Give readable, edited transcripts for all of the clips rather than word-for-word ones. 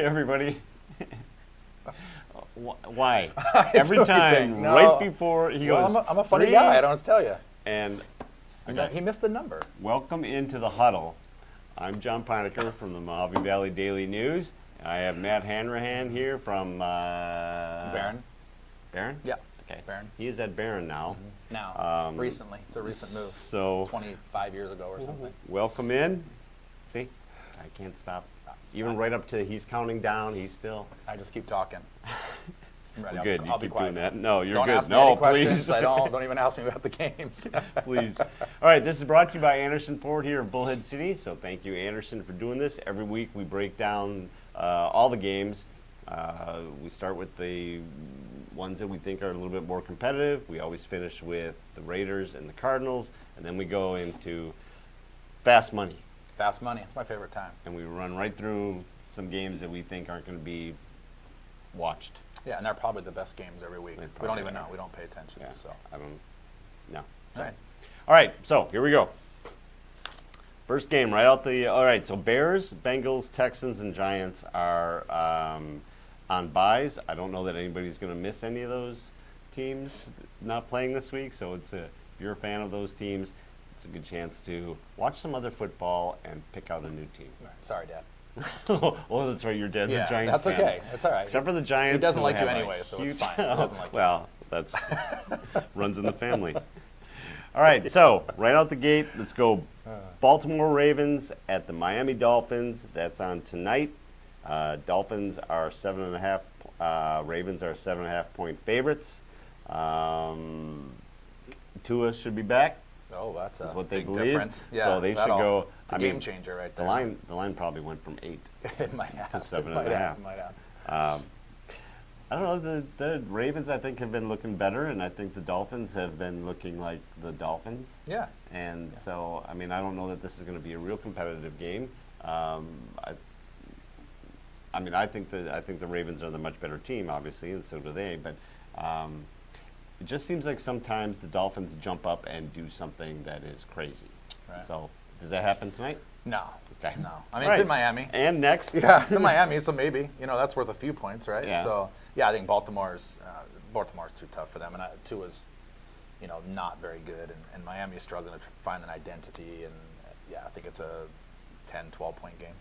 everybody. Why? I Every do time, think, no. right before he goes. Well, I'm a funny 3, guy. I don't have to tell you. And okay. He missed the number. Welcome into the Huddle. I'm John Pynakker from the Mojave Valley Daily News. I have Matt Hanrahan here from Barron. Barron? Yeah. Okay. Barron. He is at Barron now. Now, recently. It's a recent move. So 25 years ago or something. welcome in. See, I can't stop. Even right up to he's counting down, he's still. I just keep talking. I'm ready. Good. I'll be keep quiet. doing that. No, you're Don't good. ask me No, any please. questions. Don't even ask me about the games. Please. All right, this is brought to you by Anderson Ford here in Bullhead City. So thank you, Anderson, for doing this. Every week we break down all the games. We start with the ones that we think are a little bit more competitive. We always finish with the Raiders and the Cardinals, and then we go into fast money. Fast money. It's my favorite time. And we run right through some games that we think aren't going to be watched. Yeah, and they're probably the best games every week. We don't even know. We don't pay attention. Yeah, So. I don't know. All right. All right, so here we go. First game right out the. All right, so Bears, Bengals, Texans, and Giants are on byes. I don't know that anybody's going to miss any of those teams not playing this week. So if you're a fan of those teams, it's a good chance to watch some other football and pick out a new team. All right. Sorry, Dad. Oh, that's right. Your dad's a Giants that's fan. okay. That's all right. Except for the Giants. He doesn't who like you have a anyway, so it's huge- fine. He doesn't like you. Well, that's runs in the family. All right, so right out the gate, let's go. Baltimore Ravens at the Miami Dolphins. That's on tonight. Dolphins are 7.5. Ravens are 7.5 point favorites. Tua should be back. Oh, that's a What they big believe. difference. Yeah, So they should that'll- go. It's a game changer right there. The line probably went from 8 It might have. to 7.5. It might have. I don't know. The Ravens, I think, have been looking better, and I think the Dolphins have been looking like the Dolphins. Yeah. And so, I mean, I don't know that this is going to be a real competitive game. I think the Ravens are the much better team, obviously, and so do they. But it just seems like sometimes the Dolphins jump up and do something that is crazy. Right. So, does that happen tonight? No. Okay. No. I All mean, right. it's in Miami. And next. Yeah, it's in Miami, so maybe that's worth a few points, right? Yeah. So yeah, I think Baltimore's too tough for them, and Tua's not very good, and Miami's struggling to find an identity, and I think it's a 10, 12-point game.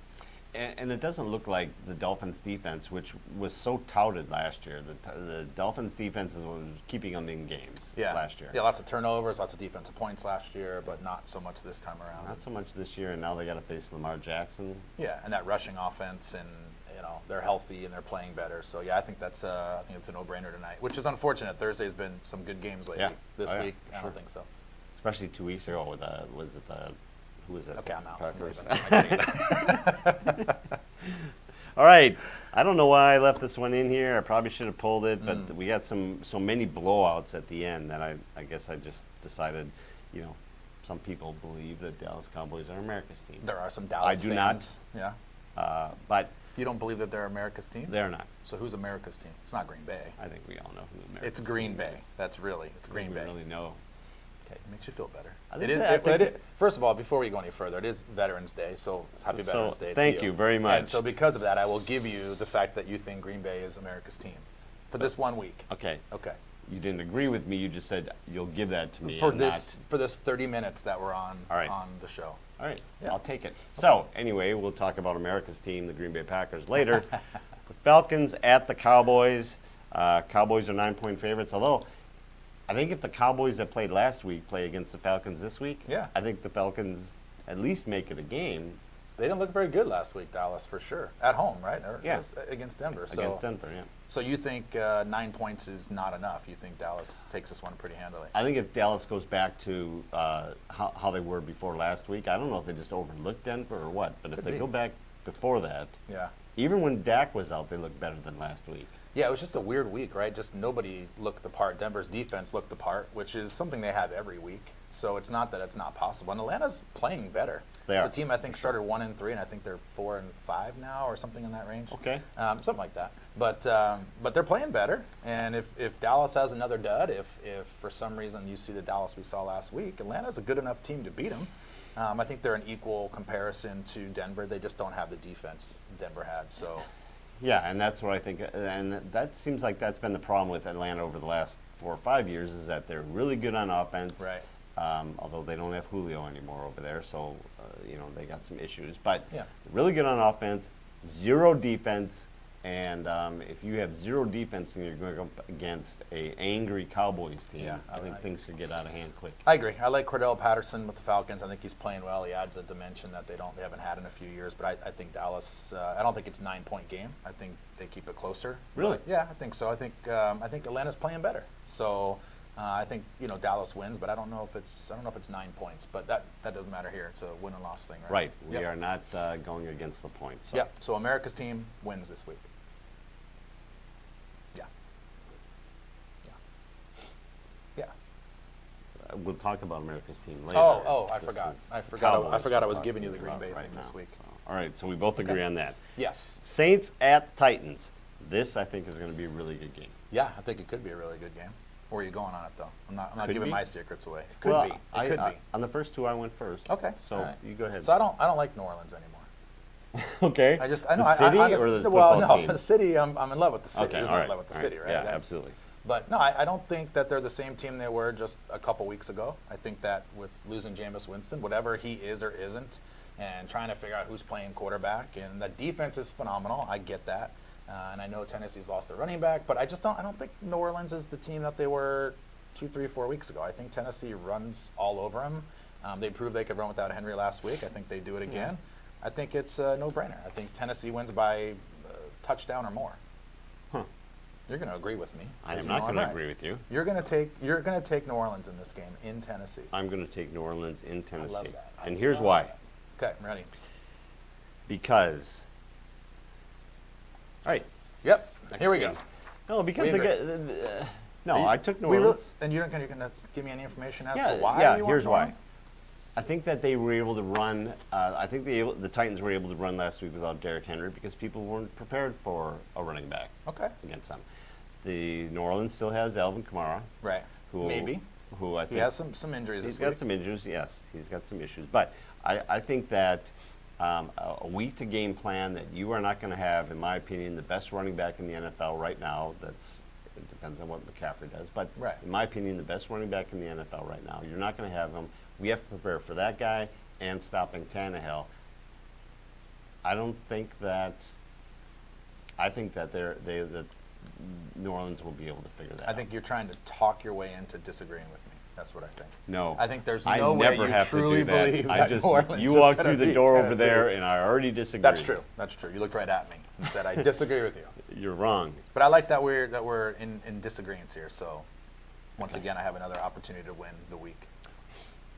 And it doesn't look like the Dolphins' defense, which was so touted last year. The Dolphins' defense is what was keeping them in games last year. Yeah, lots of turnovers, lots of defensive points last year, but not so much this time around. Not so much this year, and now they got to face Lamar Jackson. Yeah, and that rushing offense, and they're healthy and they're playing better. So yeah, I think it's a no-brainer tonight, which is unfortunate. Thursday's been some good games lately. Yeah. This Oh, yeah, week, I sure. don't think so. Especially 2 weeks ago with who was it? Okay, I'm out. Packers. I'm leaving. All right. I don't know why I left this one in here. I probably should have pulled it, but we got so many blowouts at the end that I guess I just decided, some people believe that Dallas Cowboys are America's team. There are some Dallas I do fans. not. Yeah. But You don't believe that they're America's team? they're not. So who's America's team? It's not Green Bay. I think we all know who America's It's Green team Bay. is. It's Green We Bay. really know. Okay, it makes you feel better. I think First of all, before we go any further, it is Veterans Day, so happy Veterans Day to thank you very much. And so because of that, I will give you the fact that you think Green Bay is America's team for this 1 week. Okay. Okay. You didn't agree with me. You just said you'll give that to me. For and this 30 minutes that we're on All right. on the show. All right, Yeah. I'll take it. So anyway, we'll talk about America's team, the Green Bay Packers, later. The Falcons at the Cowboys. Cowboys are 9-point favorites, although I think if the Cowboys that played last week play against the Falcons this week, Yeah. I think the Falcons at least make it a game. They didn't look very good last week, Dallas, for sure. At home, right? Or Yeah. against Denver. Against Denver, yeah. So you think 9 points is not enough? You think Dallas takes this one pretty handily? I think if Dallas goes back to how they were before last week, I don't know if they just overlooked Denver or what, but if Could they be. go back before that, Yeah. even when Dak was out, they looked better than last week. Yeah, it was just a weird week, right? Just nobody looked the part. Denver's defense looked the part, which is something they have every week. So it's not that it's not possible. And Atlanta's playing better. They It's are. a team I think started 1-3, and I think they're 4-5 now, or something in that range. Okay. Something like that. But they're playing better. And if Dallas has another dud, if for some reason you see the Dallas we saw last week, Atlanta's a good enough team to beat them. I think they're an equal comparison to Denver. They just don't have the defense Denver had. So Yeah, and that's what I think, and that seems like that's been the problem with Atlanta over the last 4 or 5 years, is that they're really good on offense. Right. Although they don't have Julio anymore over there, so they got some issues. But Yeah. really good on offense, zero defense, and if you have zero defense and you're going up against a angry Cowboys team, Yeah, I think things could get out of hand quick. I agree. I like Cordell Patterson with the Falcons. I think he's playing well. He adds a dimension that they haven't had in a few years. But I think Dallas. I don't think it's a 9-point game. I think they keep it closer. Really? But yeah, I think so. I think Atlanta's playing better. So I think Dallas wins, but I don't know if it's 9 points. But that doesn't matter here. It's a win and loss thing, right? Right. We Yep. are not going against the points. So. Yeah. So America's team wins this week. Yeah. Yeah. Yeah. We'll talk about America's team later. Oh, I This forgot. is I forgot. Cowboys I forgot I we're was giving you the talking Green Bay about thing right this now. week. All right, so we both agree on that. Yes. Saints at Titans. This, I think, is going to be a really good game. Yeah, I think it could be a really good game. Where are you going on it, though? I'm not Could giving be. my secrets away. It could Well, be. It could be. On the first two, I went first. Okay. So all right. you go ahead. So I don't like New Orleans anymore. Okay. I know. The city I or the well, football no, team? the city. I'm in love with the city. Okay, Who's all not right, in love with the all city, right. right? Yeah, That's- absolutely. But no, I don't think that they're the same team they were just a couple weeks ago. I think that with losing Jameis Winston, whatever he is or isn't, and trying to figure out who's playing quarterback, and the defense is phenomenal. I get that, and I know Tennessee's lost their running back, but I don't think New Orleans is the team that they were 2, 3, 4 weeks ago. I think Tennessee runs all over them. They proved they could run without Henry last week. I think they do it again. I think it's a no-brainer. I think Tennessee wins by a touchdown or more. Huh. You're going to agree with me. I 'cause am you know not I'm going to right. agree with you. You're going to take New Orleans in this game in Tennessee. I'm going to take New Orleans in Tennessee. love that. I And here's love why. that. Okay, I'm ready. Because. All right. Yep. next Here we game. go. No, because We they agree. get. No, I took New We Orleans. and you're going to give me any information as Yeah, to why? yeah, you want here's New why. Orleans? I think that they were able to run. I think the Titans were able to run last week without Derrick Henry because people weren't prepared for a running back Okay. against them. The New Orleans still has Alvin Kamara, Right. who Maybe. who I think He has some injuries he's this got week. some injuries. Yes, he's got some issues. But I think that a week to game plan that you are not going to have, in my opinion, the best running back in the NFL right now. It depends on what McCaffrey does, but Right. in my opinion, the best running back in the NFL right now. You're not going to have him. We have to prepare for that guy and stopping Tannehill. I don't think that. I think that that New Orleans will be able to figure that out. I think you're trying to talk your way into disagreeing with me. That's what I think. No. I think there's I no way never you have truly to do that. believe I that just, New Orleans you is walked gonna through the beat door over Tennessee. there, and I already disagree. That's true. That's true. You looked right at me and said, "I disagree with you." You're wrong. But I like that we're in disagreements here. So once Okay. again, I have another opportunity to win the week.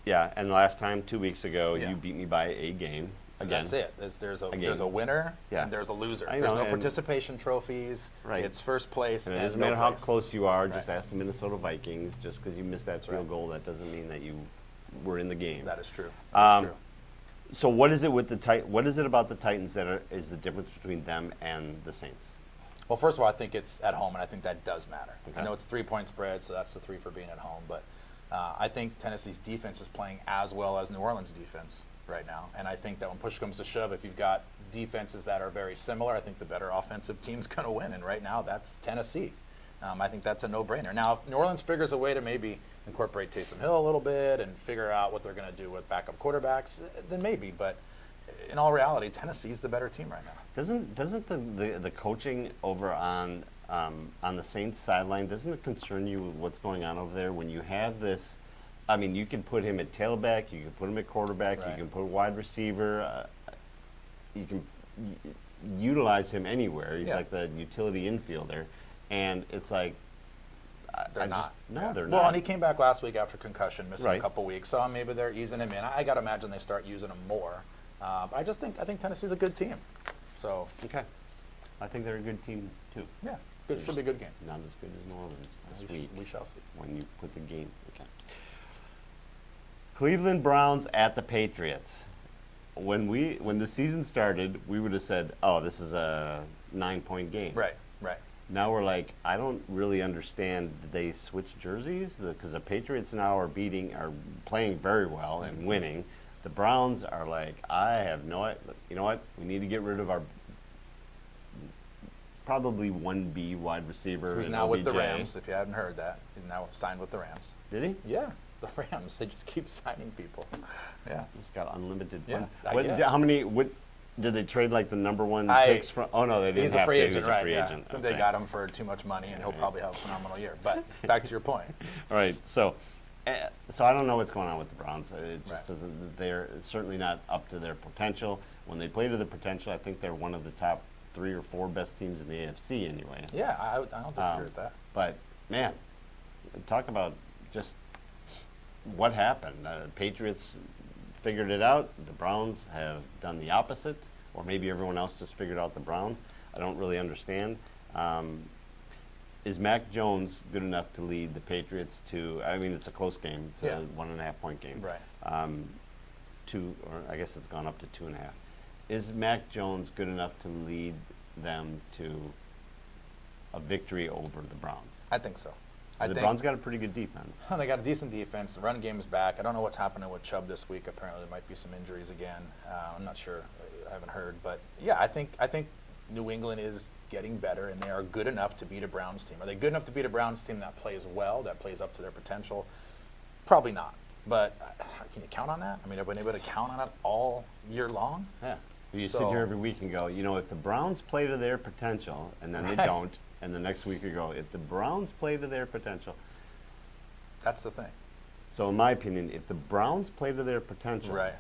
Yeah, and last time, 2 weeks ago, Yeah. you beat me by a game. And Again. that's it. There's Again. a winner Yeah. and there's a loser. I There's know, no and- participation trophies. Right. It's first place And it and doesn't no matter how place. close you are, just Right. ask the Minnesota Vikings. Just because you missed that field right. goal, that doesn't mean that you were in the game. That is true. That is true. So what is it with what is it about the Titans that is the difference between them and the Saints? Well, first of all, I think it's at home, and I think that does matter. Okay. I know it's a 3-point spread, so that's the 3 for being at home. But I think Tennessee's defense is playing as well as New Orleans' defense right now. And I think that when push comes to shove, if you've got defenses that are very similar, I think the better offensive team's going to win. And right now, that's Tennessee. I think that's a no-brainer. Now, if New Orleans figures a way to maybe incorporate Taysom Hill a little bit and figure out what they're going to do with backup quarterbacks, then maybe. But in all reality, Tennessee's the better team right now. Doesn't the coaching over on the Saints sideline, doesn't it concern you with what's going on over there when you have this? I mean, you can put him at tailback, you can put him at quarterback, Right. you can put a wide receiver, you can utilize him anywhere. He's Yeah. like the utility infielder, and it's like They're not. No, they're Well, not. and he came back last week after concussion, missing Right. a couple weeks, so maybe they're easing him in. I got to imagine they start using him more. But I think Tennessee's a good team. So Okay, I think they're a good team too. yeah, good. Should be a good game. Not as good as New Orleans this week. We shall see. When you put the game. Okay. Cleveland Browns at the Patriots. When the season started, we would have said, "Oh, this is a 9-point game." Right. Right. Now we're like, I don't really understand. Did they switch jerseys? Because the Patriots now are playing very well and winning. The Browns are like, I have no. You know what? We need to get rid of our probably 1B wide receiver. Who's in now with the OBJ. Rams, if you hadn't heard that. He's now signed with the Rams. Did he? Yeah, the Rams. They just keep signing people. Yeah. He's got unlimited Yeah, fun. I What, guess. how many? What did they trade like the number one picks from? Oh no, they didn't He's a have free to. agent, He was right? a free Yeah. agent. I think Okay. they got him for too much money, and he'll probably have a phenomenal year. But back to your point. All right, so I don't know what's going on with the Browns. It just Right. doesn't. They're certainly not up to their potential. When they play to their potential, I think they're one of the top 3 or 4 best teams in the AFC anyway. Yeah, I don't disagree with that. But man, talk about just what happened. Patriots figured it out. The Browns have done the opposite, or maybe everyone else just figured out the Browns. I don't really understand. Is Mac Jones good enough to lead the Patriots to? I mean, it's a close game. It's Yeah. a 1.5 point game. Right. Or I guess it's gone up to 2.5. Is Mac Jones good enough to lead them to a victory over the Browns? I think so. The Browns got a pretty good defense. They got a decent defense. The run game is back. I don't know what's happening with Chubb this week. Apparently, there might be some injuries again. I'm not sure. I haven't heard, but yeah, I think New England is getting better, and they are good enough to beat a Browns team. Are they good enough to beat a Browns team that plays well, that plays up to their potential? Probably not. But can you count on that? I mean, have we been able to count on it all year long? Yeah. You So- sit here every week and go, if the Browns play to their potential, and then they Right. don't, and the next week you go, if the Browns play to their potential. That's the thing. So in my opinion, if the Browns play to their potential. Right.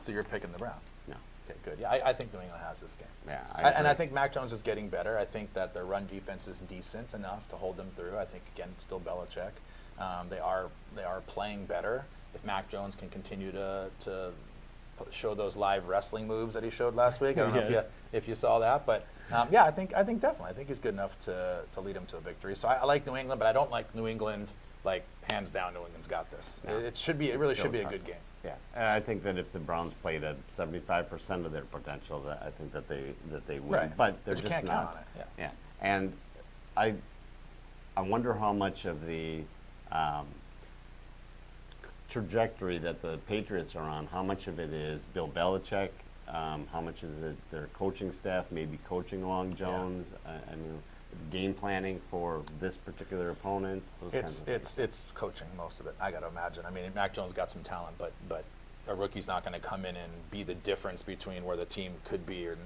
So you're picking the Browns. No. Okay, good. Yeah, I think New England has this game. Yeah, And I agree. think Mac Jones is getting better. I think that their run defense is decent enough to hold them through. I think, again, it's still Belichick. They are playing better. If Mac Jones can continue to show those live wrestling moves that he showed last week, I don't know Yeah. if you saw that, but yeah, I think definitely. I think he's good enough to lead them to a victory. So I like New England, but I don't like New England like hands down. New England's got this. No. It really Still should be a tough. good game. Yeah, and I think that if the Browns played at 75% of their potential, that I think that they would. Right. But they're But you just can't not. count on it, yeah. Yeah, and I wonder how much of the trajectory that the Patriots are on, how much of it is Bill Belichick, how much is it their coaching staff maybe coaching along Jones, I mean, game planning for this particular opponent. Those kinds of things. It's coaching, most of it. I got to imagine. I mean, Mac Jones got some talent, but a rookie's not going to come in and be the difference between where the team could be or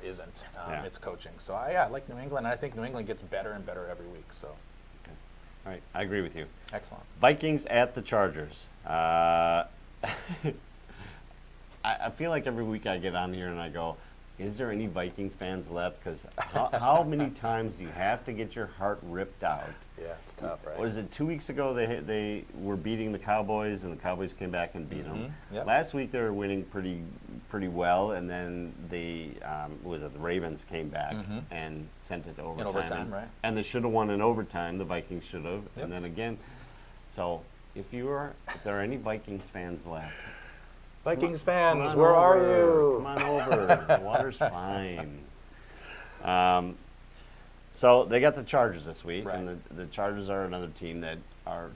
isn't. Yeah. It's coaching. So I like New England, and I think New England gets better and better every week. So Okay. All right, I agree with you. excellent. Vikings at the Chargers. I feel like every week I get on here and I go, is there any Vikings fans left? Because how many times do you have to get your heart ripped out? Yeah, it's tough, right? Was it 2 weeks ago they were beating the Cowboys and the Cowboys came back and beat them? Yep. Last week they were winning pretty well, and then the Ravens came back and sent it to overtime. In overtime, right. And they should have won in overtime. The Vikings should have, Yep. and then again. So if there are any Vikings fans left, Vikings come fans, on where are over. you? Come on over. The water's fine. So they got the Chargers this week, Right. and the Chargers are another team that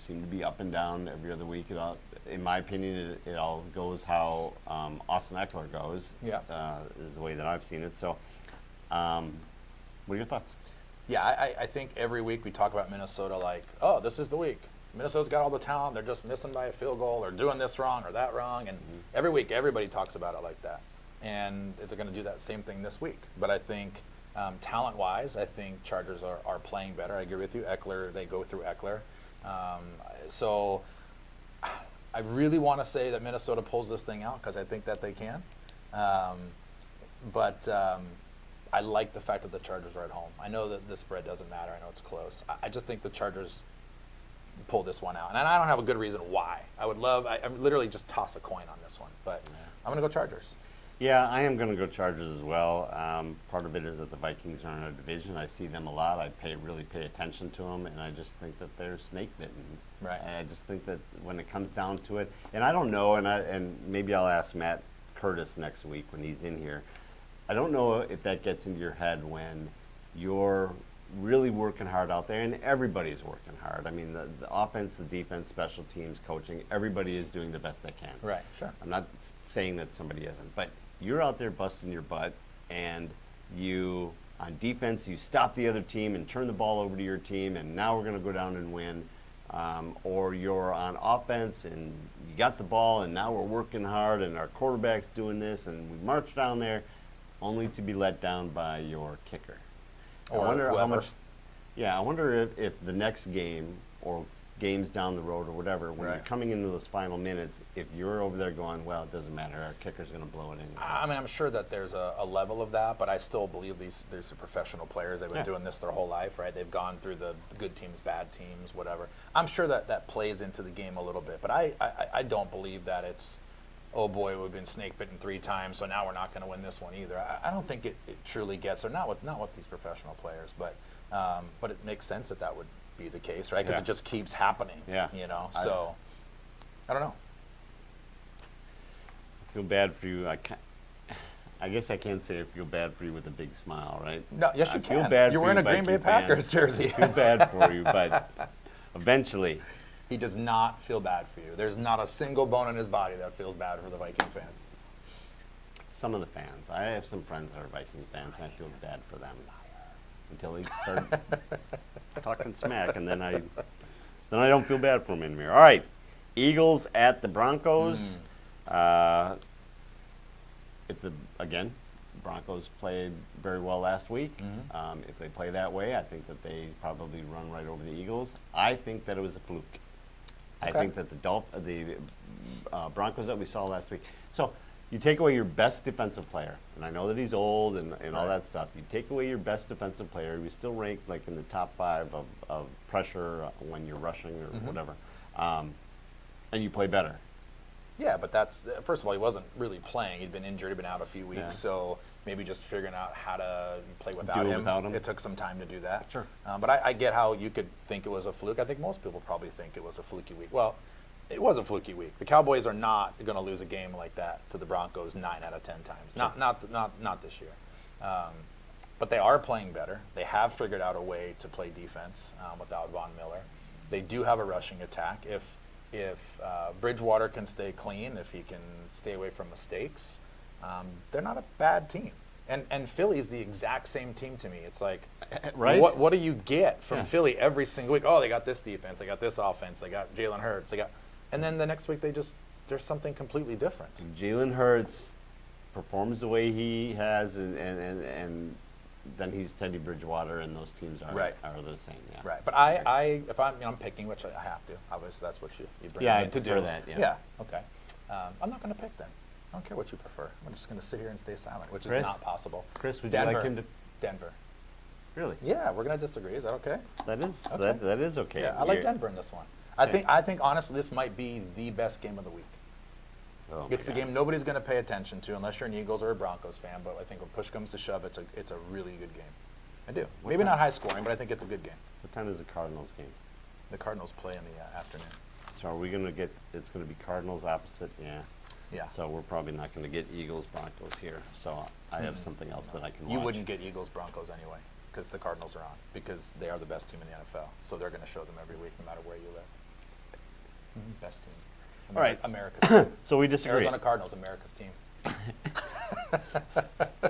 seem to be up and down every other week. In my opinion, it all goes how Austin Eckler goes. Yeah. Is the way that I've seen it. So, what are your thoughts? Yeah, I think every week we talk about Minnesota like, oh, this is the week. Minnesota's got all the talent. They're just missing by a field goal or doing this wrong or that wrong. And every week, everybody talks about it like that. And they're going to do that same thing this week. But I think talent-wise, I think Chargers are playing better. I agree with you. Eckler, they go through Eckler. So I really want to say that Minnesota pulls this thing out because I think that they can. But I like the fact that the Chargers are at home. I know that the spread doesn't matter. I know it's close. I just think the Chargers pull this one out. And I don't have a good reason why. I literally just toss a coin on this one. But I'm going to go Chargers. Yeah, I am going to go Chargers as well. Part of it is that the Vikings are in a division. I see them a lot. I really pay attention to them, and I just think that they're snake bitten. Right. I just think that when it comes down to it, and I don't know, and maybe I'll ask Matt Curtis next week when he's in here. I don't know if that gets into your head when you're really working hard out there, and everybody's working hard. I mean, the offense, the defense, special teams, coaching, everybody is doing the best they can. Right, sure. I'm not saying that somebody isn't, but you're out there busting your butt, and you On defense, you stop the other team and turn the ball over to your team, and now we're going to go down and win. Or you're on offense and you got the ball, and now we're working hard, and our quarterback's doing this, and we march down there, only to be let down by your kicker. Or I wonder how whoever. much. Yeah, I wonder if the next game or games down the road or whatever, when you're Right. coming into those final minutes, if you're over there going, well, it doesn't matter, our kicker's going to blow it in. I mean, I'm sure that there's a level of that, but I still believe these are professional players. They've been Yeah. doing this their whole life, right? They've gone through the good teams, bad teams, whatever. I'm sure that plays into the game a little bit, but I don't believe that it's, oh boy, we've been snake bitten 3 times, so now we're not going to win this one either. I don't think it truly gets there. Not with these professional players, but it makes sense that would be the case, right? Because Yeah. it just keeps happening. Yeah. You know, so I don't know. I feel bad for you. I guess I can't say I feel bad for you with a big smile, right? No, yes, I you feel can. bad You're for wearing you, a Green Bay Viking fans. Packers jersey. I feel bad for you, but eventually. He does not feel bad for you. There's not a single bone in his body that feels bad for the Viking fans. Some of the fans. I have some friends that are Vikings fans, and I feel bad for them. Until they start talking smack, and then I don't feel bad for them anymore. All right, Eagles at the Broncos. Again, Broncos played very well last week. If they play that way, I think that they probably run right over the Eagles. I think that it was a fluke. I Okay. think that the Broncos that we saw last week. So you take away your best defensive player, and I know that he's old and all Right. that stuff. You take away your best defensive player, we still rank like in the top 5 of pressure when you're rushing or whatever, and you play better. Yeah, but that's first of all, he wasn't really playing. He'd been injured. He'd been out a few weeks, Yeah. so maybe just figuring out how to play without Do it him. without him. It took some time to do that. Sure. But I get how you could think it was a fluke. I think most people probably think it was a fluky week. Well, it was a fluky week. The Cowboys are not going to lose a game like that to the Broncos 9 out of 10 times. Sure. Not this year. But they are playing better. They have figured out a way to play defense without Von Miller. They do have a rushing attack. If Bridgewater can stay clean, if he can stay away from mistakes, they're not a bad team. And Philly's the exact same team to me. It's like, Right? what do you get from Yeah. Philly every single week? Oh, they got this defense, they got this offense, they got Jalen Hurts, and then the next week there's something completely different. Jalen Hurts performs the way he has, and then he's Teddy Bridgewater, and those teams are Right. the same. Yeah. Right, but if I'm picking, which I have to, obviously that's what you bring Yeah, me I in to prefer do. that, yeah. Yeah. Okay. I'm not going to pick then. I don't care what you prefer. I'm just going to sit here and stay silent, which Chris? is not possible. Chris, would Denver. you like him to? Denver. Really? Yeah, we're going to disagree. Is that okay? That is Okay. that is okay. Yeah, I like You're- Denver in this one. Okay. I think honestly this might be the best game of the week. Oh my It's the God. game nobody's going to pay attention to unless you're an Eagles or a Broncos fan. But I think when push comes to shove, it's a really good game. I do. What Maybe time? not high scoring, but I think it's a good game. What time is the Cardinals game? The Cardinals play in the afternoon. So are we gonna get? It's gonna be Cardinals opposite. Yeah. Yeah. So we're probably not gonna get Eagles Broncos here. So I have something else that I can watch. You wouldn't get Eagles Broncos anyway because the Cardinals are on because they are the best team in the NFL. So they're going to show them every week no matter where you live. Best team. All right. America's team. So we disagree. Arizona Cardinals, America's team.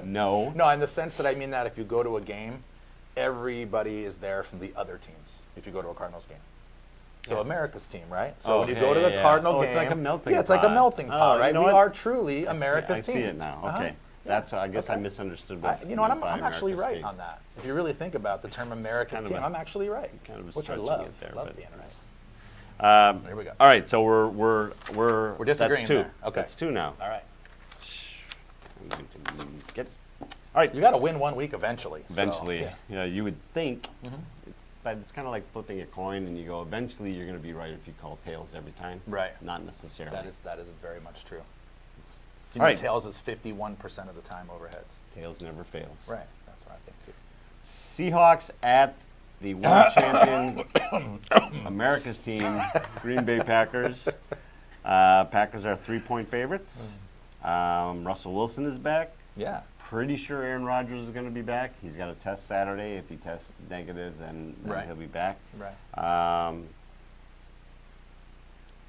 No. No, in the sense that I mean that if you go to a game, everybody is there from the other teams if you go to a Cardinals game. So Yeah. America's team, right? So when you Okay, go to the yeah. Cardinal Oh, game, it's like a melting yeah, it's like a pot. melting Oh, pot, you right? know We what? are truly America's I team. see it now. Uh-huh. Okay. That's. I guess I Okay. misunderstood. What You know what? meant I'm by actually America's right team. on that. If you really think about the term America's kind of team, a- I'm actually right. kind of a Which I stretching love. it there, Love but- being right. Here we go. All right. So we're disagreeing That's 2. there. Okay. That's 2 now. All right. I'm going to get. All right. You got to win one week eventually. so, Eventually, yeah. yeah, you would think, but it's kind of like flipping a coin, and you go, eventually you're going to be right if you call tails every time. Right. Not necessarily. That is very much true. You All know, right. tails is 51% of the time over heads. Tails never fails. Right. That's what I think too. Seahawks at the world champion America's team, Green Bay Packers. Packers are 3-point favorites. Russell Wilson is back. Yeah. Pretty sure Aaron Rodgers is going to be back. He's got a test Saturday. If he tests negative, then Right. he'll be back. Right.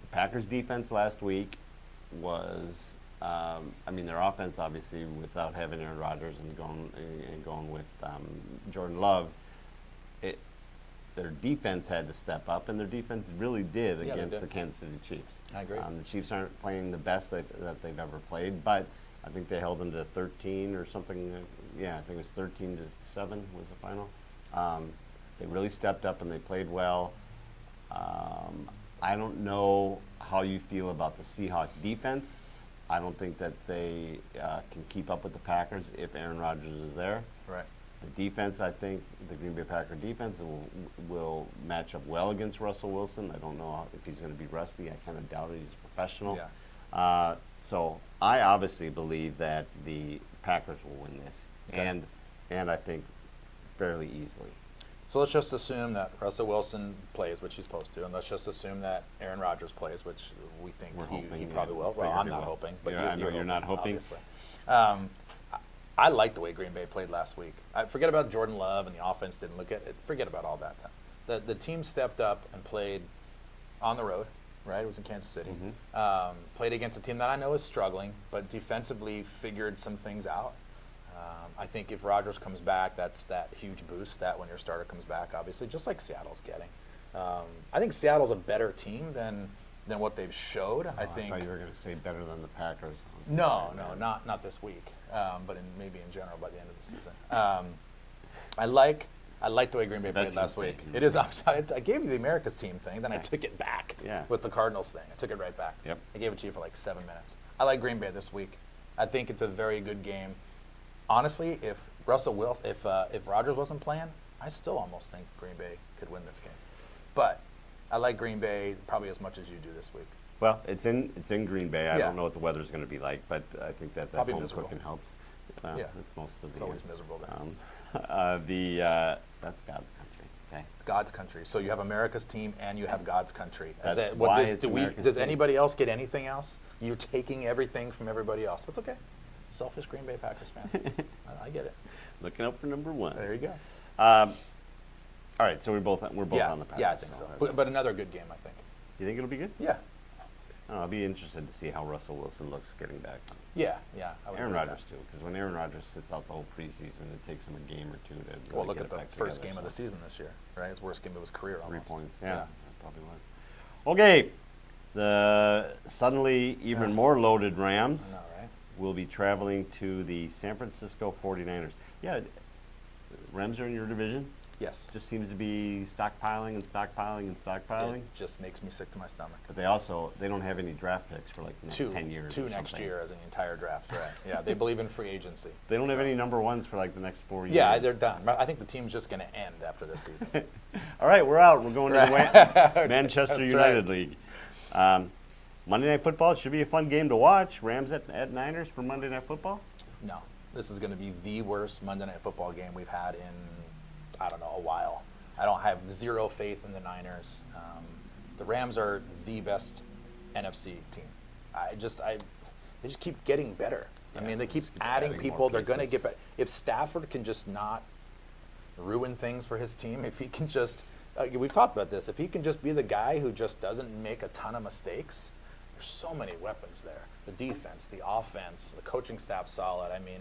The Packers defense last week was I mean, their offense, obviously, without having Aaron Rodgers and going with Jordan Love, their defense had to step up, and their defense really did against the Kansas City Chiefs. I agree. The Chiefs aren't playing the best that they've ever played, but I think they held them to 13 or something. Yeah, I think it was 13-7 was the final. They really stepped up and they played well. I don't know how you feel about the Seahawks defense. I don't think that they can keep up with the Packers if Aaron Rodgers is there. Right. The defense, I think, the Green Bay Packer defense will match up well against Russell Wilson. I don't know if he's going to be rusty. I kind of doubt it. He's a professional. Yeah. So I obviously believe that the Packers will win this, Okay. and I think fairly easily. So let's just assume that Russell Wilson plays, which he's supposed to, and let's just assume that Aaron Rodgers plays, which we think We're he hoping, probably yeah. will. Well, Figured I'm he not will. hoping, but Yeah, I know you're not hoping. Obviously. I like the way Green Bay played last week. I forget about Jordan Love and the offense didn't look at it. Forget about all that. The team stepped up and played on the road, right? It was in Kansas City. Mm-hmm. Played against a team that I know is struggling, but defensively figured some things out. I think if Rodgers comes back, that's that huge boost that when your starter comes back, obviously, just like Seattle's getting. I think Seattle's a better team than what they've showed. I think. I thought you were going to say better than the Packers. No, not this week, but maybe in general by the end of the season. I like the way Green Bay played last week. It is. I gave you the America's team thing, then I took it back with the Cardinals thing. I took it right back. Yep. I gave it to you for like 7 minutes. I like Green Bay this week. I think it's a very good game. Honestly, if Rodgers wasn't playing, I still almost think Green Bay could win this game. But I like Green Bay probably as much as you do this week. Well, it's in Green Bay. I Yeah. don't know what the weather's going to be like, but I think that Probably home miserable. cooking helps. Yeah. It's most of the It's year. always miserable there. That's God's country. Okay. God's country. So you have America's team and you have God's country. That's why it's Does America's team. anybody else get anything else? You're taking everything from everybody else. That's okay. Selfish Green Bay Packers fan. I get it. Looking out for number one. There you go. All right, so we're both on the Packers. Yeah, I think so. But another good game, I think. You think it'll be good? Yeah. I'll be interested to see how Russell Wilson looks getting back. Yeah. I Aaron would agree with Rodgers that. too, because when Aaron Rodgers sits out the whole preseason, it takes him a game or two to really Well, look get at it the back first together, game of the so. season this year, right? His worst game of his career 3 almost. points. Yeah, that probably was. Okay, the suddenly even more loaded Rams I know, right? will be traveling to the San Francisco 49ers. Yeah, Rams are in your division. Yes. Just seems to be stockpiling and stockpiling and stockpiling. It just makes me sick to my stomach. But they don't have any draft picks for like the next 10 years. Two or next something. year as an entire draft, right? Yeah, they believe in free agency. They don't have So- any number ones for like the next 4 years. Yeah, they're done. I think the team's just going to end after this season. All right, we're out. We're going to the Manchester That's United right. League. Monday Night Football should be a fun game to watch. Rams at Niners for Monday Night Football? No, this is going to be the worst Monday Night Football game we've had in, I don't know, a while. I don't have zero faith in the Niners. The Rams are the best NFC team. They just keep getting better. I Yeah, mean, they keep just keep adding adding more people. They're going to pieces. get better. If Stafford can just not ruin things for his team, if he can just, we've talked about this, if he can just be the guy who just doesn't make a ton of mistakes, there's so many weapons there. The defense, the offense, the coaching staff solid. I mean,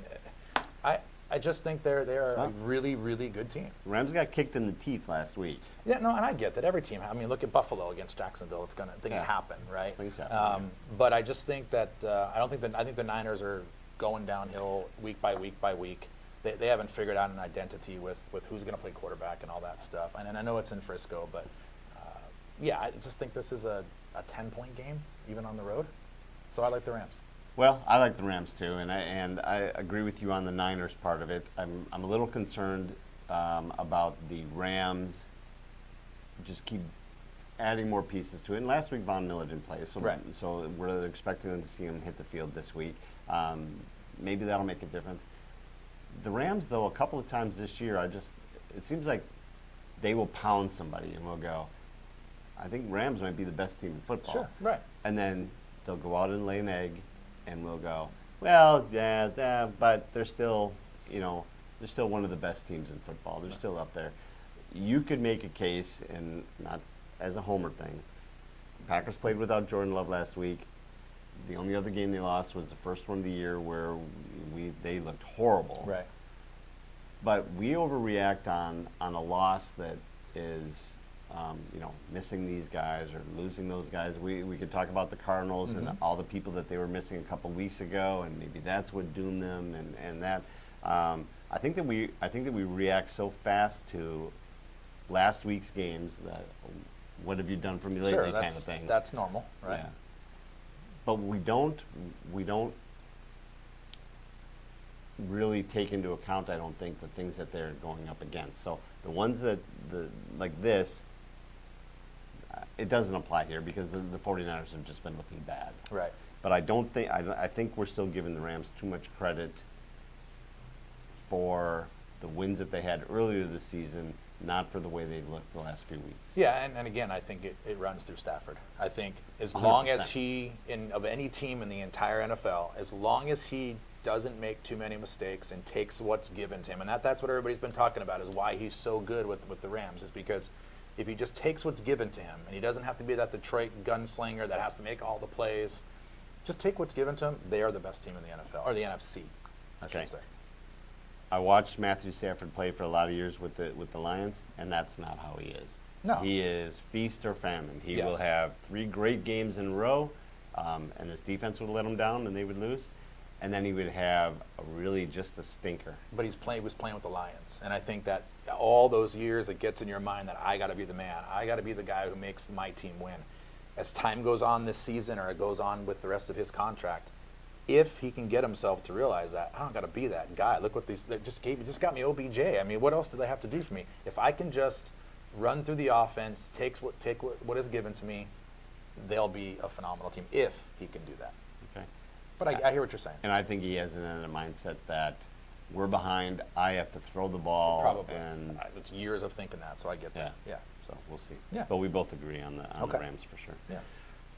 I just think they're a really, really good team. Rams got kicked in the teeth last week. Yeah, no, and I get that. Every team. I mean, look at Buffalo against Jacksonville. Things Yeah. happen, right? Things happen, But I just think that I think the Niners are going downhill week by week by week. They haven't figured out an identity with who's going to play quarterback and all that stuff. And I know it's in Frisco, but yeah, I just think this is a 10-point game, even on the road. So I like the Rams. Well, I like the Rams too, and I agree with you on the Niners part of it. I'm a little concerned about the Rams. Just keep adding more pieces to it. And last week Von Miller didn't play, so we're expecting them to see him hit the field this week. Maybe that'll make a difference. The Rams, though, a couple of times this year, it seems like they will pound somebody and we'll go, I think Rams might be the best team in football. Sure, right. And then they'll go out and lay an egg, and we'll go, well, yeah, but they're still, they're still one of the best teams in football. They're still up there. You could make a case, and not as a homer thing. Packers played without Jordan Love last week. The only other game they lost was the first one of the year where they looked horrible. Right. But we overreact on a loss that is, missing these guys or losing those guys. We could talk about the Cardinals and all the people that they were missing a couple weeks ago, and maybe that's what doomed them. And that I think that we react so fast to last week's games that what have you done for me lately kind of thing. That's normal, right? Yeah. But we don't really take into account, I don't think, the things that they're going up against. So the ones that like this, it doesn't apply here because the 49ers have just been looking bad. Right. But I think we're still giving the Rams too much credit for the wins that they had earlier this season, not for the way they've looked the last few weeks. Yeah, and again, I think it runs through Stafford. I think as long as 100%. of any team in the entire NFL, as long as he doesn't make too many mistakes and takes what's given to him, and that's what everybody's been talking about is why he's so good with the Rams, is because if he just takes what's given to him, and he doesn't have to be that Detroit gunslinger that has to make all the plays, just take what's given to him, they are the best team in the NFL, or the NFC, I Okay. should say. I watched Matthew Stafford play for a lot of years with the Lions, and that's not how he is. No. He is feast or famine. He will Yes. have 3 great games in a row, and his defense would let him down, and they would lose. And then he would have just a stinker. But he was playing with the Lions, and I think that all those years it gets in your mind that I got to be the man. I got to be the guy who makes my team win. As time goes on this season, or it goes on with the rest of his contract, if he can get himself to realize that I don't got to be that guy. Look what they just got me OBJ. I mean, what else do they have to do for me? If I can just run through the offense, take what is given to me, they'll be a phenomenal team if he can do that. Okay. But I hear what you're saying. And I think he has in a mindset that we're behind. I have to throw the ball. Probably. And It's years of thinking that, so I get that. Yeah. so we'll see. Yeah. But we both agree on the Okay. Rams for sure. Yeah.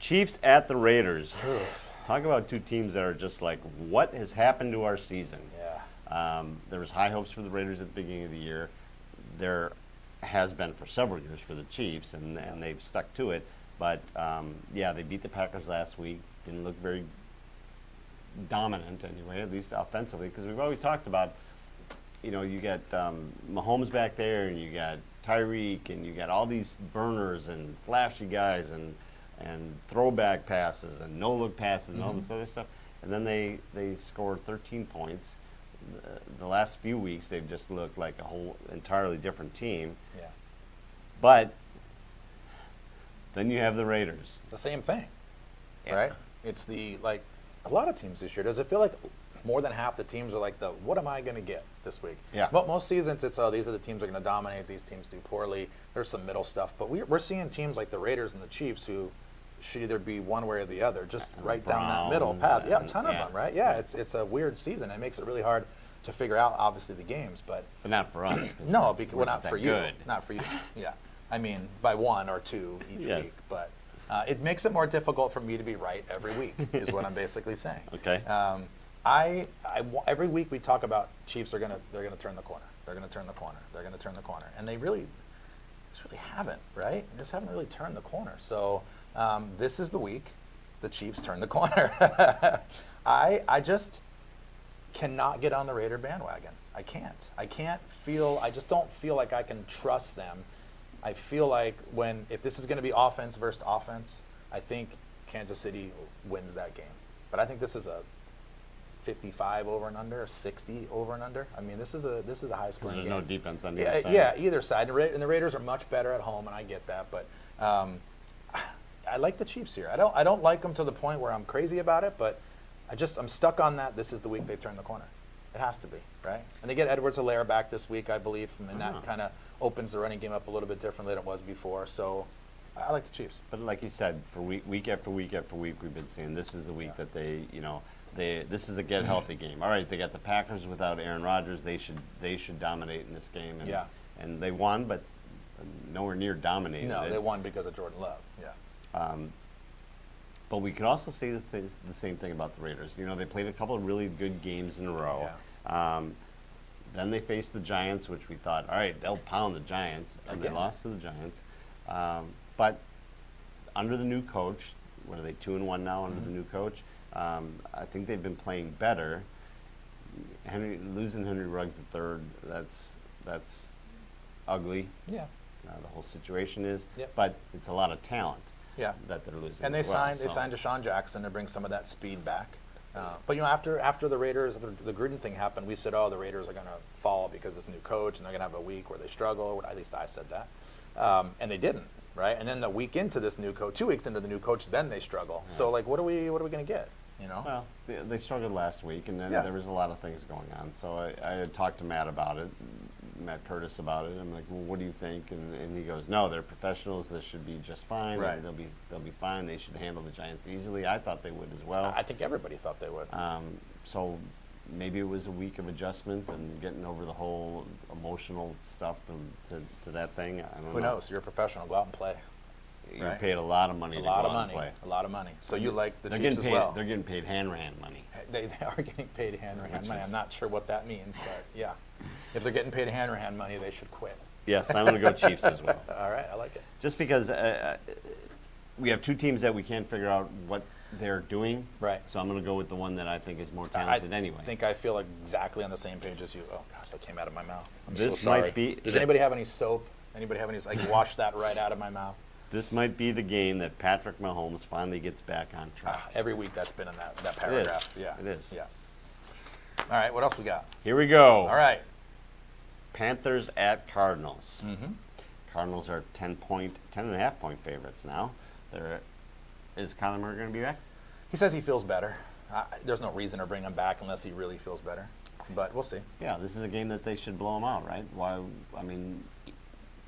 Chiefs at the Raiders. Oof. Talk about two teams that are just like, what has happened to our season? Yeah. There was high hopes for the Raiders at the beginning of the year. There has been for several years for the Chiefs, and they've stuck to it. But, they beat the Packers last week. Didn't look very dominant anyway, at least offensively, because we've always talked about, you got Mahomes back there, and you got Tyreek, and you got all these burners and flashy guys and throwback passes and no-look passes and all this other stuff. And then they scored 13 points. The last few weeks, they've just looked like a whole entirely different team. Yeah. But then you have the Raiders. The same thing, Yeah. right? It's a lot of teams this year. Does it feel like more than half the teams are like what am I going to get this week? Yeah. Most seasons it's these are the teams that are going to dominate. These teams do poorly. There's some middle stuff, but we're seeing teams like the Raiders and the Chiefs who should either be one way or the other, just And right the down that middle Browns path. Yeah, a and- ton of them, right? Yeah, it's a weird season. It makes it really hard to figure out, obviously, the games, but But not for us. 'cause no, because we're not that for you. good. Not for you. Yeah. I mean, by 1 or 2 each Yes. week. But it makes it more difficult for me to be right every week, is what I'm basically saying. Okay. Every week we talk about Chiefs they're gonna turn the corner. They're gonna turn the corner. They're gonna turn the corner, and they just really haven't, right? They just haven't really turned the corner. So this is the week the Chiefs turn the corner. I just cannot get on the Raider bandwagon. I can't. I just don't feel like I can trust them. I feel like if this is going to be offense versus offense, I think Kansas City wins that game. But I think this is a 55 over and under, a 60 over and under. I mean, this is a high scoring There's game. no defense on Yeah, either side. yeah, either side. And the Raiders are much better at home, and I get that. But I like the Chiefs here. I don't like them to the point where I'm crazy about it, but I'm stuck on that. This is the week they turn the corner. It has to be, right? And they get Edwards-Helaire back this week, I believe, and that kind of opens the running game up a little bit differently than it was before. So I like the Chiefs. But like you said, for week after week after week, we've been saying this is the week that this is a get healthy game. All right, they got the Packers without Aaron Rodgers. They should dominate in this game. And, Yeah. And they won, but nowhere near dominated. No, it. they won because of Jordan Love. Yeah. But we could also say the same thing about the Raiders. They played a couple of really good games in a row. Then they faced the Giants, which we thought, all right, they'll pound the Giants, and Again. they lost to the Giants. But under the new coach, what are they, 2-1 now under the new coach? I think they've been playing better. Losing Henry Ruggs III, that's ugly. Yeah. The whole situation is, Yep. but it's a lot of talent. Yeah. That they're losing. And they as well, signed Deshaun Jackson to bring some of that speed back. But after the Raiders, the Gruden thing happened, we said, oh, the Raiders are going to fall because this new coach, and they're going to have a week where they struggle. At least I said that, and they didn't, right? And then the week into this new coach, 2 weeks into the new coach, then they struggle. Yeah. So like, what are we going to get? You know? Well, they struggled last week, and then there was a lot of things going on. So I had talked to Matt about it, Matt Curtis about it. I'm like, well, what do you think? And he goes, no, they're professionals. This should be just fine. Right. They'll be fine. They should handle the Giants easily. I thought they would as well. I think everybody thought they would. So maybe it was a week of adjustment and getting over the whole emotional stuff to that thing. I don't know. Who knows? You're a professional. Go out and play. You're right? paid a lot of money to go out and play. A lot of money. So you like the they're Chiefs getting as paid, well. They're getting paid hand money. They are getting paid hand money. I'm not sure what that means, but yeah. If they're getting paid hand money, they should quit. Yes, I'm going to go Chiefs as well. All right, I like it. Just because we have two teams that we can't figure out what they're doing. Right. So I'm going to go with the one that I think is more talented anyway. I think I feel exactly on the same page as you. Oh, gosh, that came out of my mouth. I'm This so sorry. might be- Does anybody have any soap? Anybody have any? I can wash that right out of my mouth. This might be the game that Patrick Mahomes finally gets back on track. Every week that's been in that paragraph. It is. Yeah. It is. Yeah. All right, what else we got? Here we go. All right. Panthers at Cardinals. Mm-hmm. Cardinals are 10.5 point favorites now. Is Kyler Murray going to be back? He says he feels better. There's no reason to bring him back unless he really feels better. But we'll see. Yeah, this is a game that they should blow him out, right? Why? I mean,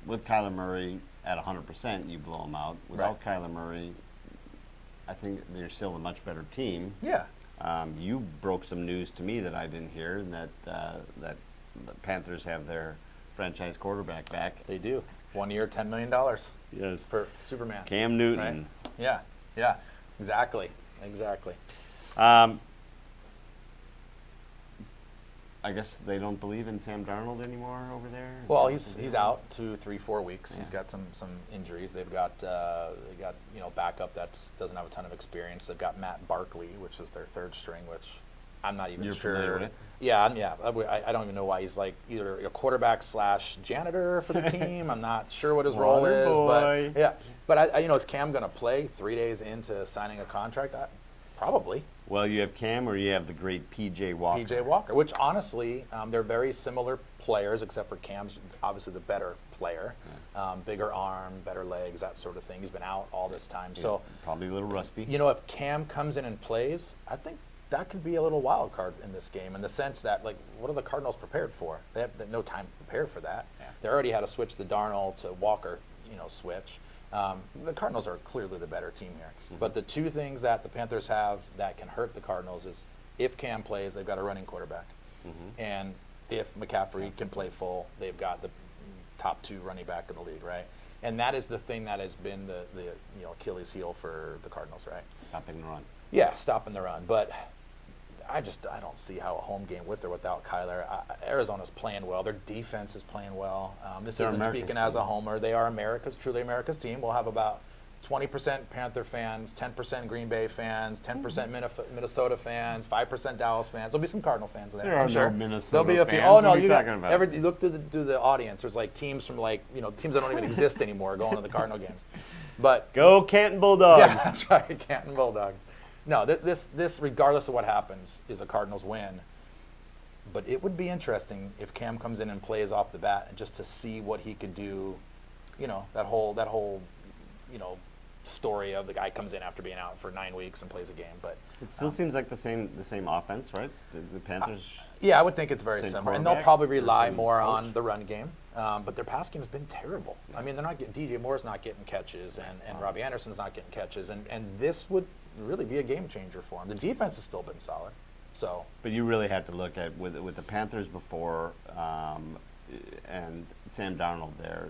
with Kyler Murray at 100%, you blow him out. Without Kyler Murray, I think they're still a much better team. Yeah. You broke some news to me that I didn't hear, and that the Panthers have their franchise quarterback back. They do. 1 year, $10 million. Yes. For Superman. Cam Newton. Right? Yeah. Yeah. Exactly. Exactly. I guess they don't believe in Sam Darnold anymore over there. Well, he's out 2, 3, 4 weeks. Yeah. He's got some injuries. They've got backup that doesn't have a ton of experience. They've got Matt Barkley, which is their third string, which I'm not even You're sure. familiar with it? Yeah, I don't even know why he's like either a quarterback / janitor for the team. I'm not sure what his role is, boy. but yeah. But is Cam going to play 3 days into signing a contract? Probably. Well, you have Cam, or you have the great P.J. Walker. P.J. Walker, which honestly, they're very similar players, except for Cam's obviously the better player. Yeah. Bigger arm, better legs, that sort of thing. He's been out all this time. Yeah, so probably a little rusty. If Cam comes in and plays, I think that could be a little wild card in this game, in the sense that, like, what are the Cardinals prepared for? They have no time to prepare for that. Yeah. They already had to switch the Darnold to Walker, switch. The Cardinals are clearly the better team here. Mm-hmm. But the two things that the Panthers have that can hurt the Cardinals is if Cam plays, they've got a running quarterback. Mm-hmm. And if McCaffrey can play full, they've got the top 2 running back in the league, right? And that is the thing that has been the Achilles heel for the Cardinals, right? Stopping the run. Yeah, stopping the run. But I don't see how a home game with or without Kyler. Arizona's playing well. Their defense is playing well. This isn't speaking as a homer. They are truly America's team. We'll have about 20% Panther fans, 10% Green Bay fans, 10% Minnesota fans, 5% Dallas fans. There'll be some Cardinal fans there. There are no Minnesota There'll be a few. fans. Oh no, what are you talking about? You look to the audience. There's like teams from teams that don't even exist anymore going to the Cardinal games. But go Canton Bulldogs. Yeah, that's right, Canton Bulldogs. No, this, regardless of what happens, is a Cardinals win. But it would be interesting if Cam comes in and plays off the bat, and just to see what he could do. That whole story of the guy comes in after being out for 9 weeks and plays a game. But it still seems like the same offense, right? The Panthers. Yeah, I would think it's very similar, and they'll probably rely more on the run game. But their pass game's been terrible. Yeah. I mean, they're not getting DJ Moore's not getting catches, and Robbie Anderson's not getting catches, and this would really be a game changer for him. The defense has still been solid. So, but you really had to look at with the Panthers before and Sam Darnold there.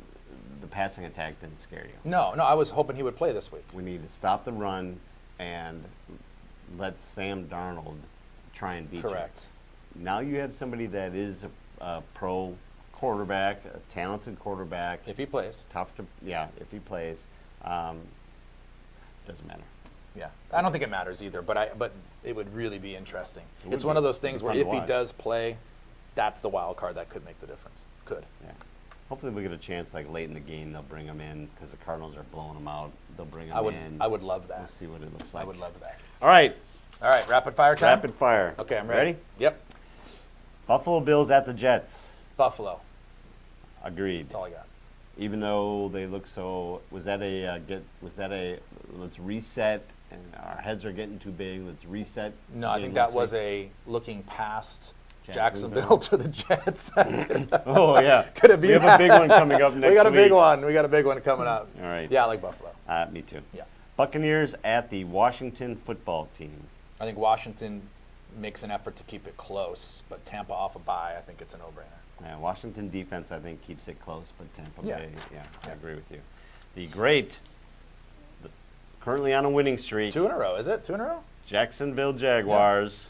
The passing attack didn't scare you. No, I was hoping he would play this week. We need to stop the run and let Sam Darnold try and beat you. Correct. Now you have somebody that is a pro quarterback, a talented quarterback. If he plays. If he plays. Doesn't matter. Yeah, I don't think it matters either, but it would really be interesting. It It's would one be. of those It'd be things fun where to if he watch. does play, that's the wild card that could make the difference. Could. Yeah. Hopefully we get a chance like late in the game. They'll bring him in because the Cardinals are blowing them out. They'll bring him in. I would love that. We'll see what it looks like. I would love that. All right, All right, rapid fire time. rapid fire. Okay, I'm ready. Yep. Buffalo Bills at the Jets. Buffalo. Agreed. That's all I got. Even though they look so, was that a let's reset and our heads are getting too big. Let's reset. No, I game think that last was week? a looking past Jacksonville. Jacksonville to the Jets. Oh yeah. Could it be We have a big one coming up next week. We got a big one. We got a big one coming up. All right. Yeah, I like Buffalo. Me too. Yeah. Buccaneers at the Washington football team. I think Washington makes an effort to keep it close, but Tampa off a bye, I think it's a no-brainer. Yeah, Washington defense, I think, keeps it close, but Tampa Yeah. Bay, I Yeah. agree with you. Currently on a winning streak, 2 in a row, is it? 2 in a row? Jacksonville Jaguars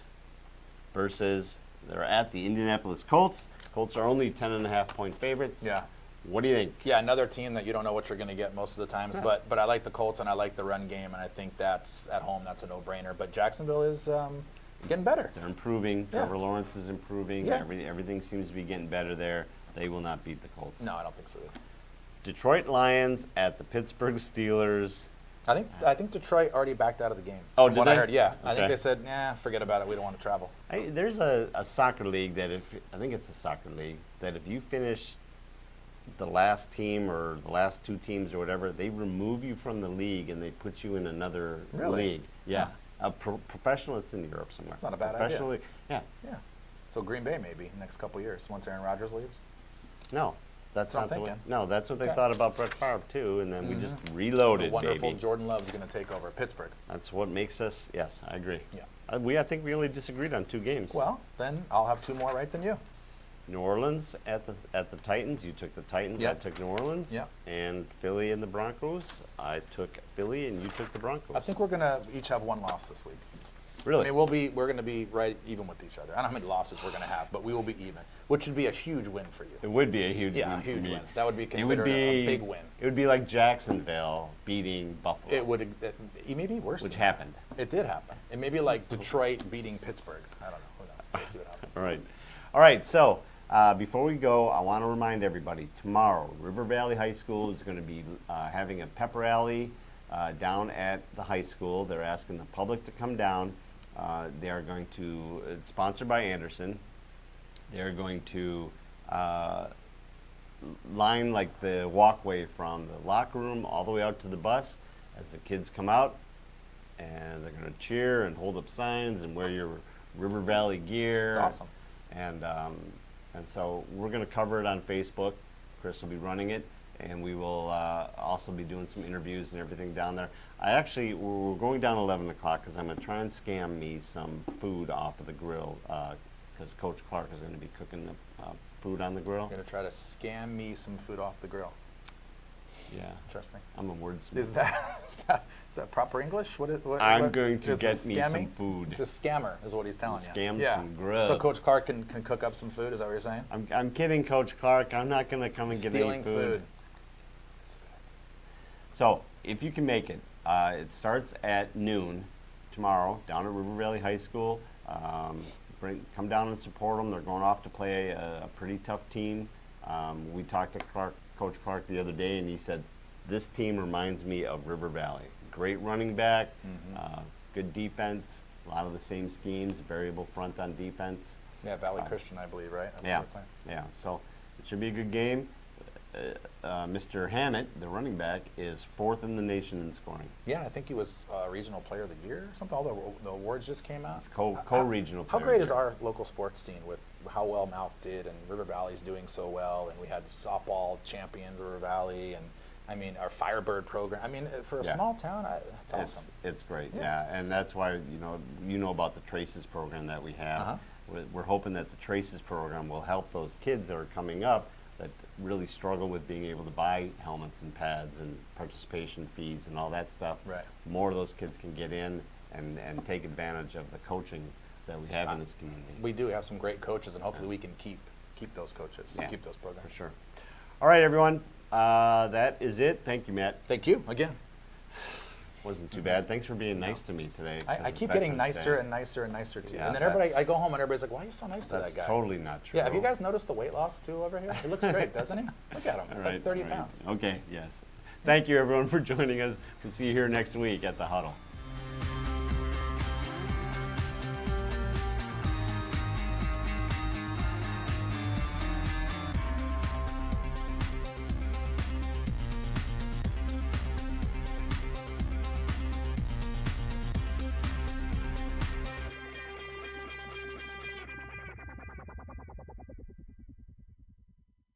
versus they're at the Indianapolis Colts. Colts are only 10.5-point favorites. Yeah. What do you think? Yeah, another team that you don't know what you're going to get most of the times, but I like the Colts and I like the run game, and I think that's at home, that's a no-brainer. But Jacksonville is getting better. They're improving. Yeah. Trevor Lawrence is improving. Yeah. Everything seems to be getting better there. They will not beat the Colts. No, I don't think so either. Detroit Lions at the Pittsburgh Steelers. I think Detroit already backed out of the game. Oh, from did what they? I heard, yeah. I Okay. think they said, nah, forget about it. We don't want to travel. There's a soccer league that I think it's a soccer league that if you finish the last team or the last 2 teams or whatever, they remove you from the league and they put you in another Really? league. Yeah. A professional, it's in Europe somewhere. That's not a bad Professional idea. league. Yeah. Yeah. So Green Bay maybe next couple years once Aaron Rodgers leaves. No. That's That's what not I'm the way. thinking. No, that's what they Okay. thought about Brett Favre too, and then we just The reloaded, wonderful baby. Jordan Love's going to take over Pittsburgh. That's what makes us. Yes, I agree. Yeah. I think we only disagreed on 2 games. Well, then I'll have 2 more right than you. New Orleans at the Titans. You took the Titans. Yeah. I took New Orleans. Yeah. And Philly and the Broncos. I took Philly, and you took the Broncos. I think we're going to each have 1 loss this week. Really. I mean, we're going to be right even with each other. I don't know how many losses we're going to have, but we will be even, which would be a huge win for you. It would be a huge Yeah, win a huge for me. win. That would be It would considered be a big win. It would be like Jacksonville beating Buffalo. It would. It may be worse. Which than happened. that. It did happen. It may be like Detroit beating Pittsburgh. I don't know. Who knows? We'll see what happens. All right. All right. So before we go, I want to remind everybody tomorrow, River Valley High School is going to be having a pep rally down at the high school. They're asking the public to come down. They are going to, it's sponsored by Anderson. They're going to line like the walkway from the locker room all the way out to the bus as the kids come out, and they're going to cheer and hold up signs and wear your River Valley gear. That's awesome. And so we're going to cover it on Facebook. Chris will be running it, and we will also be doing some interviews and everything down there. We're going down 11 o'clock because I'm going to try and scam me some food off of the grill because Coach Clark is going to be cooking the food on the grill. You're going to try to scam me some food off the grill. Yeah. Interesting. I'm a wordsmith. Is that proper English? I'm going to is get it me scamming? some food. The scammer is what he's telling you. Scam yeah. some grub. So Coach Clark can cook up some food. Is that what you're saying? I'm kidding, Coach Clark. I'm not going to come and get any Stealing food. So if you can make it, it starts at noon tomorrow down at River Valley High School. Come down and support them. They're going off to play a pretty tough team. We talked to Coach Clark the other day, and he said, this team reminds me of River Valley. Great running back, good defense, a lot of the same schemes, variable front on defense. Yeah, Valley Christian, I believe, right? That's Yeah, what they're playing. yeah. So it should be a good game. Mr. Hammett, the running back, is 4th in the nation in scoring. Yeah, I think he was Regional Player of the Year or something. All the awards just came out. Co-regional How player great of is the year. our local sports scene with how well Mount did, and River Valley's doing so well, and we had softball champions River Valley, and I mean our Firebird program. I mean, for a Yeah. small town, it's awesome. It's great, Yeah. yeah. And that's why you know about the Traces program that we have. Uh-huh. We're hoping that the Traces program will help those kids that are coming up that really struggle with being able to buy helmets and pads and participation fees and all that stuff. Right. More of those kids can get in and take advantage of the coaching that we have in this community. We do have some great coaches, and hopefully we can keep those coaches, Yeah, keep those programs. For sure. All right, everyone. That is it. Thank you, Matt. Thank you again. wasn't too bad. Thanks for being nice to me today. 'cause I it's keep getting Veterans nicer Day. and nicer and nicer to you. Yeah, And then everybody, that's- I go home and everybody's like, why are you so nice to That's that guy? totally not true. Yeah, have you guys noticed the weight loss too over here? It looks great, doesn't he? Look at him. It's like 30 right. pounds. Okay, yes. Thank you everyone for joining us. We'll see you here next week at the Huddle.